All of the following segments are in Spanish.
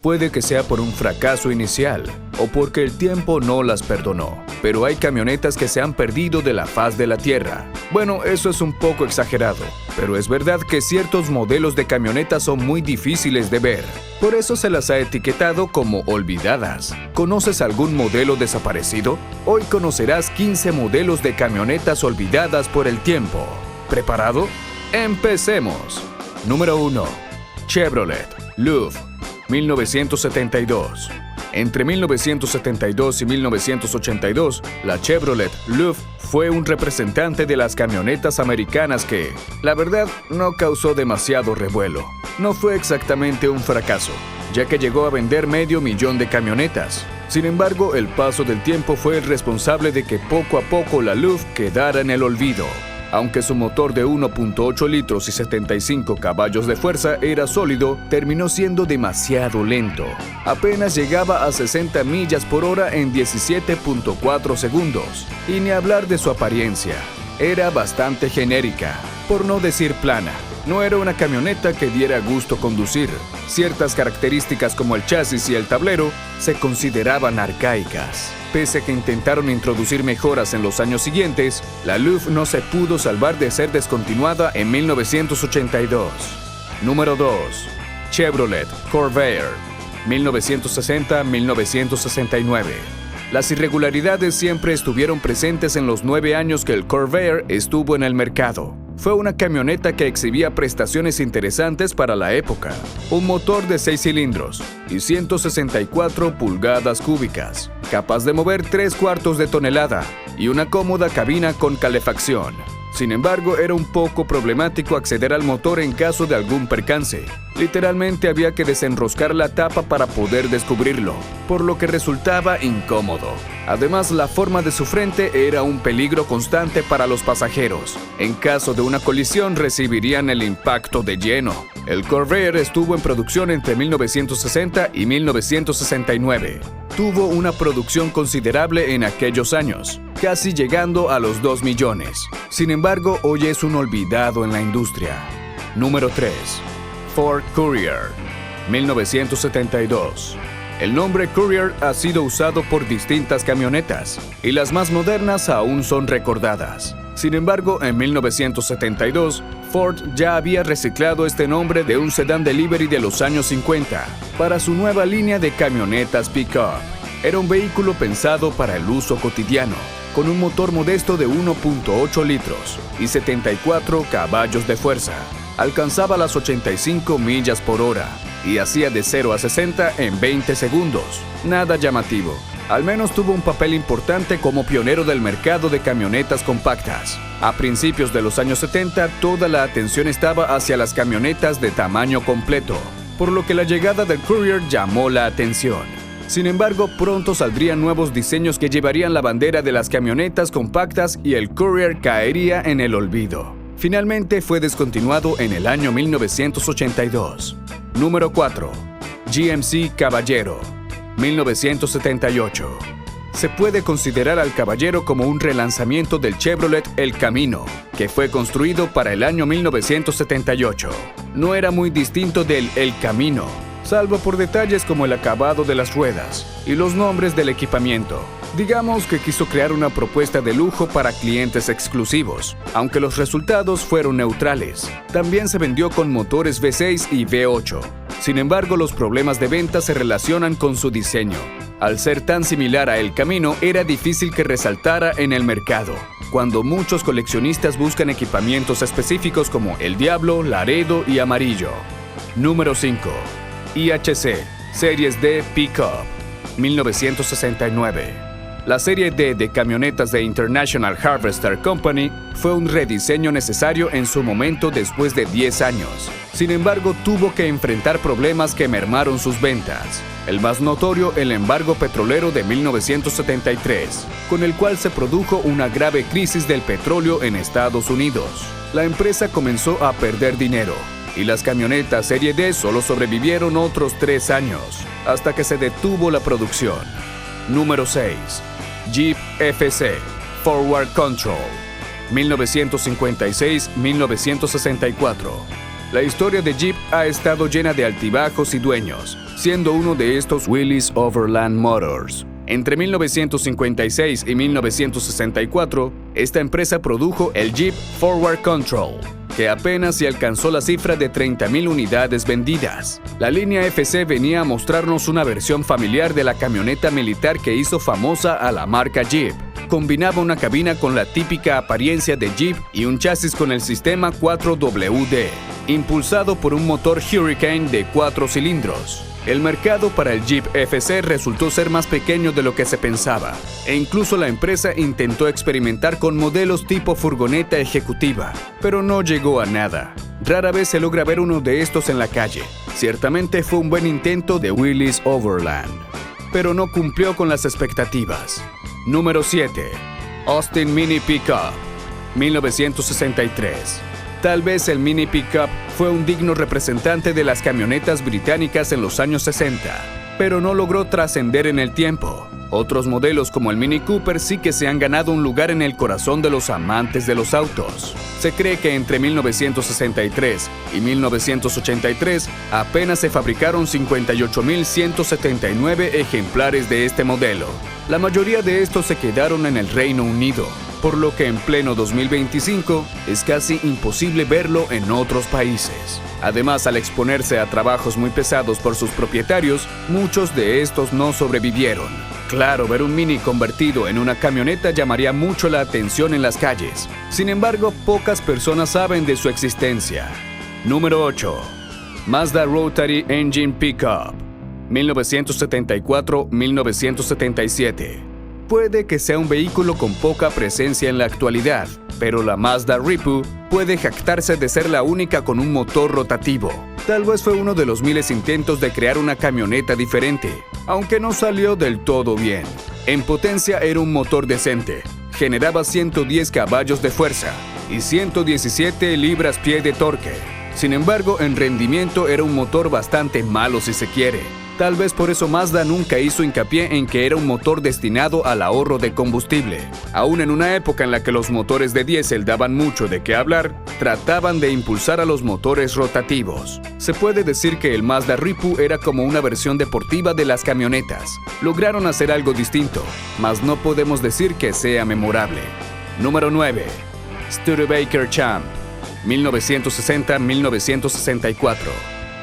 Puede que sea por un fracaso inicial o porque el tiempo no las perdonó, pero hay camionetas que se han perdido de la faz de la tierra. Bueno, eso es un poco exagerado, pero es verdad que ciertos modelos de camionetas son muy difíciles de ver. Por eso se las ha etiquetado como olvidadas. ¿Conoces algún modelo desaparecido? Hoy conocerás 15 modelos de camionetas olvidadas por el tiempo. ¿Preparado? ¡Empecemos! Número 1. Chevrolet Louvre, 1972. Entre 1972 y 1982, la Chevrolet Louvre fue un representante de las camionetas americanas que, la verdad, no causó demasiado revuelo. No fue exactamente un fracaso, ya que llegó a vender 500,000 de camionetas. Sin embargo, el paso del tiempo fue el responsable de que poco a poco la Louvre quedara en el olvido. Aunque su motor de 1.8 litros y 75 caballos de fuerza era sólido, terminó siendo demasiado lento. Apenas llegaba a 60 millas por hora en 17.4 segundos. Y ni hablar de su apariencia. Era bastante genérica, por no decir plana. No era una camioneta que diera gusto conducir. Ciertas características como el chasis y el tablero se consideraban arcaicas. Pese a que intentaron introducir mejoras en los años siguientes, la Louvre no se pudo salvar de ser descontinuada en 1982. Número 2. Chevrolet Corvair, 1960-1969. Las irregularidades siempre estuvieron presentes en los 9 años que el Corvair estuvo en el mercado. Fue una camioneta que exhibía prestaciones interesantes para la época. Un motor de 6 cilindros y 164 pulgadas cúbicas, capaz de mover 3/4 de tonelada y una cómoda cabina con calefacción. Sin embargo, era un poco problemático acceder al motor en caso de algún percance. Literalmente había que desenroscar la tapa para poder descubrirlo, por lo que resultaba incómodo. Además, la forma de su frente era un peligro constante para los pasajeros. En caso de una colisión, recibirían el impacto de lleno. El Corvair estuvo en producción entre 1960 y 1969. Tuvo una producción considerable en aquellos años, casi llegando a los 2 millones. Sin embargo, hoy es un olvidado en la industria. Número 3. Ford Courier, 1972. El nombre Courier ha sido usado por distintas camionetas, y las más modernas aún son recordadas. Sin embargo, en 1972, Ford ya había reciclado este nombre de un sedán delivery de los años 50 para su nueva línea de camionetas pick-up. Era un vehículo pensado para el uso cotidiano, con un motor modesto de 1.8 litros y 74 caballos de fuerza. Alcanzaba las 85 millas por hora y hacía de 0 a 60 en 20 segundos. Nada llamativo. Al menos tuvo un papel importante como pionero del mercado de camionetas compactas. A principios de los años 70, toda la atención estaba hacia las camionetas de tamaño completo, por lo que la llegada del Courier llamó la atención. Sin embargo, pronto saldrían nuevos diseños que llevarían la bandera de las camionetas compactas y el Courier caería en el olvido. Finalmente fue descontinuado en el año 1982. Número 4. GMC Caballero, 1978. Se puede considerar al Caballero como un relanzamiento del Chevrolet El Camino, que fue construido para el año 1978. No era muy distinto del El Camino, salvo por detalles como el acabado de las ruedas y los nombres del equipamiento. Digamos que quiso crear una propuesta de lujo para clientes exclusivos, aunque los resultados fueron neutrales. También se vendió con motores V6 y V8. Sin embargo, los problemas de venta se relacionan con su diseño. Al ser tan similar a El Camino, era difícil que resaltara en el mercado, cuando muchos coleccionistas buscan equipamientos específicos como el Diablo, Laredo y Amarillo. Número 5. IHC Series D Pickup, 1969. La serie D de camionetas de International Harvester Company fue un rediseño necesario en su momento después de 10 años. Sin embargo, tuvo que enfrentar problemas que mermaron sus ventas. El más notorio, el embargo petrolero de 1973, con el cual se produjo una grave crisis del petróleo en Estados Unidos. La empresa comenzó a perder dinero, y las camionetas Serie D solo sobrevivieron otros 3 años, hasta que se detuvo la producción. Número 6. Jeep FC Forward Control, 1956-1964. La historia de Jeep ha estado llena de altibajos y dueños, siendo uno de estos Willys Overland Motors. Entre 1956 y 1964, esta empresa produjo el Jeep Forward Control, que apenas se alcanzó la cifra de 30,000 unidades vendidas. La línea FC venía a mostrarnos una versión familiar de la camioneta militar que hizo famosa a la marca Jeep. Combinaba una cabina con la típica apariencia de Jeep y un chasis con el sistema 4WD, impulsado por un motor Hurricane de 4 cilindros. El mercado para el Jeep FC resultó ser más pequeño de lo que se pensaba, e incluso la empresa intentó experimentar con modelos tipo furgoneta ejecutiva, pero no llegó a nada. Rara vez se logra ver uno de estos en la calle. Ciertamente fue un buen intento de Willys Overland, pero no cumplió con las expectativas. Número 7. Austin Mini Pickup, 1963. Tal vez el Mini Pickup fue un digno representante de las camionetas británicas en los años 60, pero no logró trascender en el tiempo. Otros modelos como el Mini Cooper sí que se han ganado un lugar en el corazón de los amantes de los autos. Se cree que entre 1963 y 1983 apenas se fabricaron 58,179 ejemplares de este modelo. La mayoría de estos se quedaron en el Reino Unido, por lo que en pleno 2025 es casi imposible verlo en otros países. Además, al exponerse a trabajos muy pesados por sus propietarios, muchos de estos no sobrevivieron. Claro, ver un Mini convertido en una camioneta llamaría mucho la atención en las calles. Sin embargo, pocas personas saben de su existencia. Número 8. Mazda Rotary Engine Pickup, 1974-1977. Puede que sea un vehículo con poca presencia en la actualidad, pero la Mazda Ripu puede jactarse de ser la única con un motor rotativo. Tal vez fue uno de los miles intentos de crear una camioneta diferente, aunque no salió del todo bien. En potencia era un motor decente, generaba 110 caballos de fuerza y 117 libras-pie de torque. Sin embargo, en rendimiento era un motor bastante malo si se quiere. Tal vez por eso Mazda nunca hizo hincapié en que era un motor destinado al ahorro de combustible. Aún en una época en la que los motores de diésel daban mucho de qué hablar, trataban de impulsar a los motores rotativos. Se puede decir que el Mazda Ripu era como una versión deportiva de las camionetas. Lograron hacer algo distinto, mas no podemos decir que sea memorable. Número 9. Studebaker Champ, 1960-1964.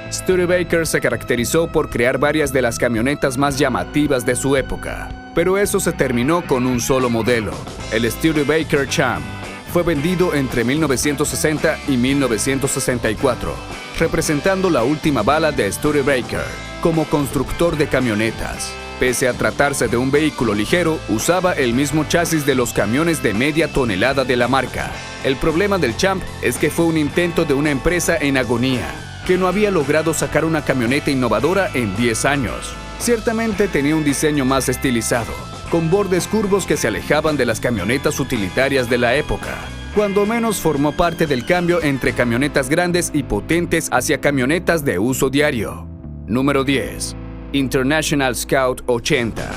Studebaker se caracterizó por crear varias de las camionetas más llamativas de su época, pero eso se terminó con un solo modelo, el Studebaker Champ. Fue vendido entre 1960 y 1964, representando la última bala de Studebaker como constructor de camionetas. Pese a tratarse de un vehículo ligero, usaba el mismo chasis de los camiones de media tonelada de la marca. El problema del Champ es que fue un intento de una empresa en agonía, que no había logrado sacar una camioneta innovadora en 10 años. Ciertamente tenía un diseño más estilizado, con bordes curvos que se alejaban de las camionetas utilitarias de la época. Cuando menos formó parte del cambio entre camionetas grandes y potentes hacia camionetas de uso diario. Número 10. International Scout 80,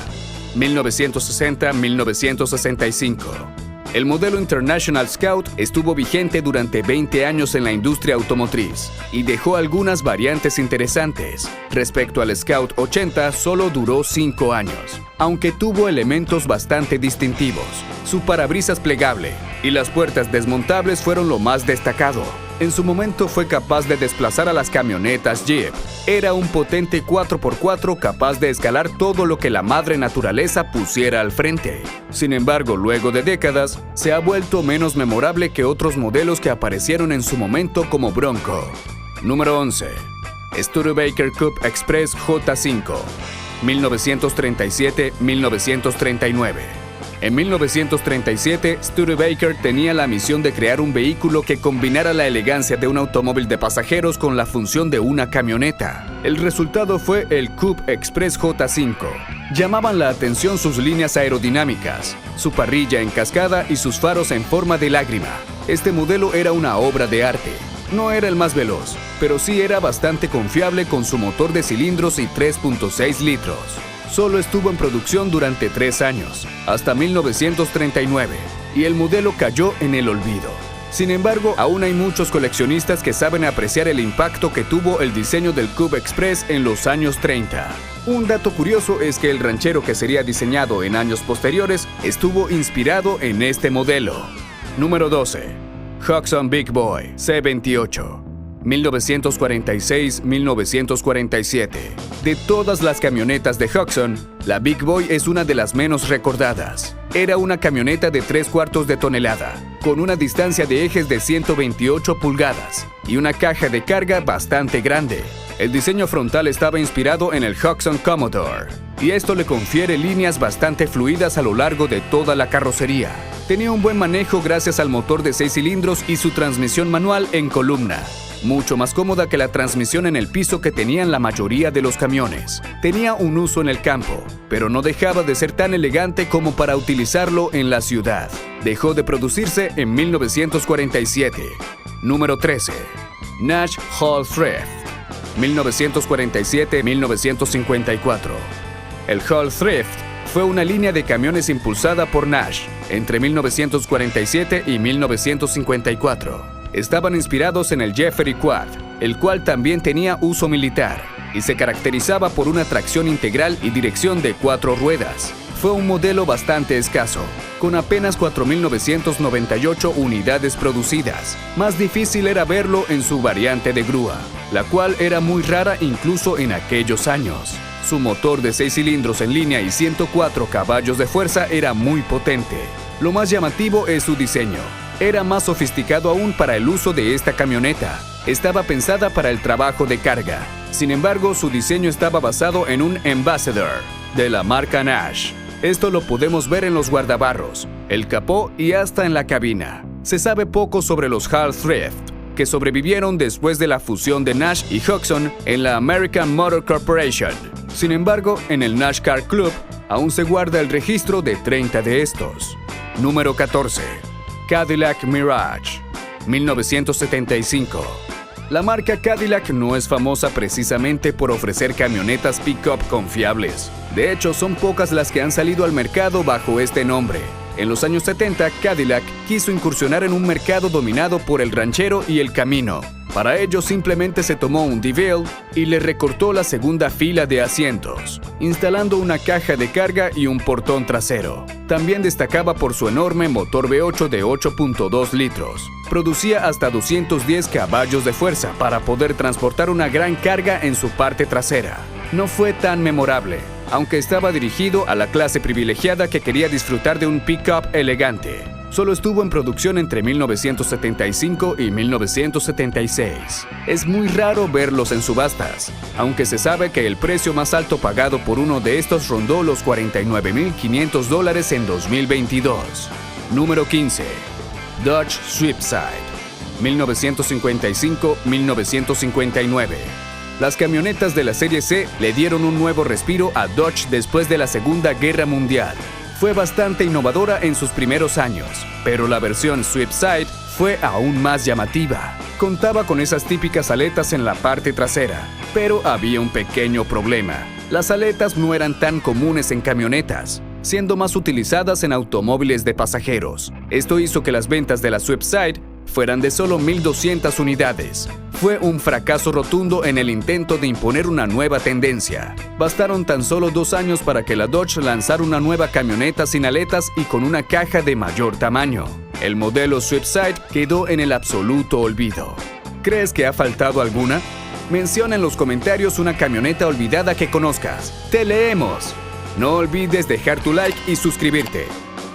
1960-1965. El modelo International Scout estuvo vigente durante 20 años en la industria automotriz y dejó algunas variantes interesantes. Respecto al Scout 80, solo duró 5 años, aunque tuvo elementos bastante distintivos. Su parabrisas plegable y las puertas desmontables fueron lo más destacado. En su momento fue capaz de desplazar a las camionetas Jeep. Era un potente 4x4 capaz de escalar todo lo que la madre naturaleza pusiera al frente. Sin embargo, luego de décadas, se ha vuelto menos memorable que otros modelos que aparecieron en su momento como Bronco. Número 11. Studebaker Coupe Express J5, 1937-1939. En 1937, Studebaker tenía la misión de crear un vehículo que combinara la elegancia de un automóvil de pasajeros con la función de una camioneta. El resultado fue el Coupe Express J5. Llamaban la atención sus líneas aerodinámicas, su parrilla en cascada y sus faros en forma de lágrima. Este modelo era una obra de arte. No era el más veloz, pero sí era bastante confiable con su motor de cilindros y 3.6 litros. Solo estuvo en producción durante 3 años, hasta 1939, y el modelo cayó en el olvido. Sin embargo, aún hay muchos coleccionistas que saben apreciar el impacto que tuvo el diseño del Cube Express en los años 30. Un dato curioso es que el ranchero que sería diseñado en años posteriores estuvo inspirado en este modelo. Número 12. Hudson Big Boy C28. 1946-1947. De todas las camionetas de Hudson, la Big Boy es una de las menos recordadas. Era una camioneta de 3/4 de tonelada, con una distancia de ejes de 128 pulgadas y una caja de carga bastante grande. El diseño frontal estaba inspirado en el Hudson Commodore, y esto le confiere líneas bastante fluidas a lo largo de toda la carrocería. Tenía un buen manejo gracias al motor de 6 cilindros y su transmisión manual en columna, mucho más cómoda que la transmisión en el piso que tenían la mayoría de los camiones. Tenía un uso en el campo, pero no dejaba de ser tan elegante como para utilizarlo en la ciudad. Dejó de producirse en 1947. Número 13. Nash Hall Thrift. 1947-1954. El Hall Thrift fue una línea de camiones impulsada por Nash entre 1947 y 1954. Estaban inspirados en el Jeffrey Quad, el cual también tenía uso militar y se caracterizaba por una tracción integral y dirección de 4 ruedas. Fue un modelo bastante escaso, con apenas 4.998 unidades producidas. Más difícil era verlo en su variante de grúa, la cual era muy rara incluso en aquellos años. Su motor de 6 cilindros en línea y 104 caballos de fuerza era muy potente. Lo más llamativo es su diseño. Era más sofisticado aún para el uso de esta camioneta. Estaba pensada para el trabajo de carga. Sin embargo, su diseño estaba basado en un Ambassador de la marca Nash. Esto lo podemos ver en los guardabarros, el capó y hasta en la cabina. Se sabe poco sobre los Hall Thrift, que sobrevivieron después de la fusión de Nash y Hudson en la American Motor Corporation. Sin embargo, en el Nash Car Club aún se guarda el registro de 30 de estos. Número 14. Cadillac Mirage, 1975. La marca Cadillac no es famosa precisamente por ofrecer camionetas pick-up confiables. De hecho, son pocas las que han salido al mercado bajo este nombre. En los años 70, Cadillac quiso incursionar en un mercado dominado por el ranchero y el camino. Para ello, simplemente se tomó un DeVille y le recortó la segunda fila de asientos, instalando una caja de carga y un portón trasero. También destacaba por su enorme motor V8 de 8.2 litros. Producía hasta 210 caballos de fuerza para poder transportar una gran carga en su parte trasera. No fue tan memorable, aunque estaba dirigido a la clase privilegiada que quería disfrutar de un pick-up elegante. Solo estuvo en producción entre 1975 y 1976. Es muy raro verlos en subastas, aunque se sabe que el precio más alto pagado por uno de estos rondó los $49.500 en 2022. Número 15. Dodge Sweepside, 1955-1959. Las camionetas de la serie C le dieron un nuevo respiro a Dodge después de la Segunda Guerra Mundial. Fue bastante innovadora en sus primeros años, pero la versión Sweepside fue aún más llamativa. Contaba con esas típicas aletas en la parte trasera, pero había un pequeño problema. Las aletas no eran tan comunes en camionetas, siendo más utilizadas en automóviles de pasajeros. Esto hizo que las ventas de la Sweepside fueran de solo 1.200 unidades. Fue un fracaso rotundo en el intento de imponer una nueva tendencia. Bastaron tan solo 2 años para que la Dodge lanzara una nueva camioneta sin aletas y con una caja de mayor tamaño. El modelo Sweepside quedó en el absoluto olvido. ¿Crees que ha faltado alguna? Menciona en los comentarios una camioneta olvidada que conozcas. ¡Te leemos! No olvides dejar tu like y suscribirte,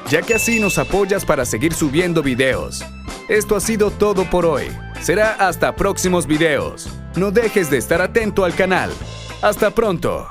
ya que así nos apoyas para seguir subiendo videos. Esto ha sido todo por hoy. Será hasta próximos videos. No dejes de estar atento al canal. ¡Hasta pronto!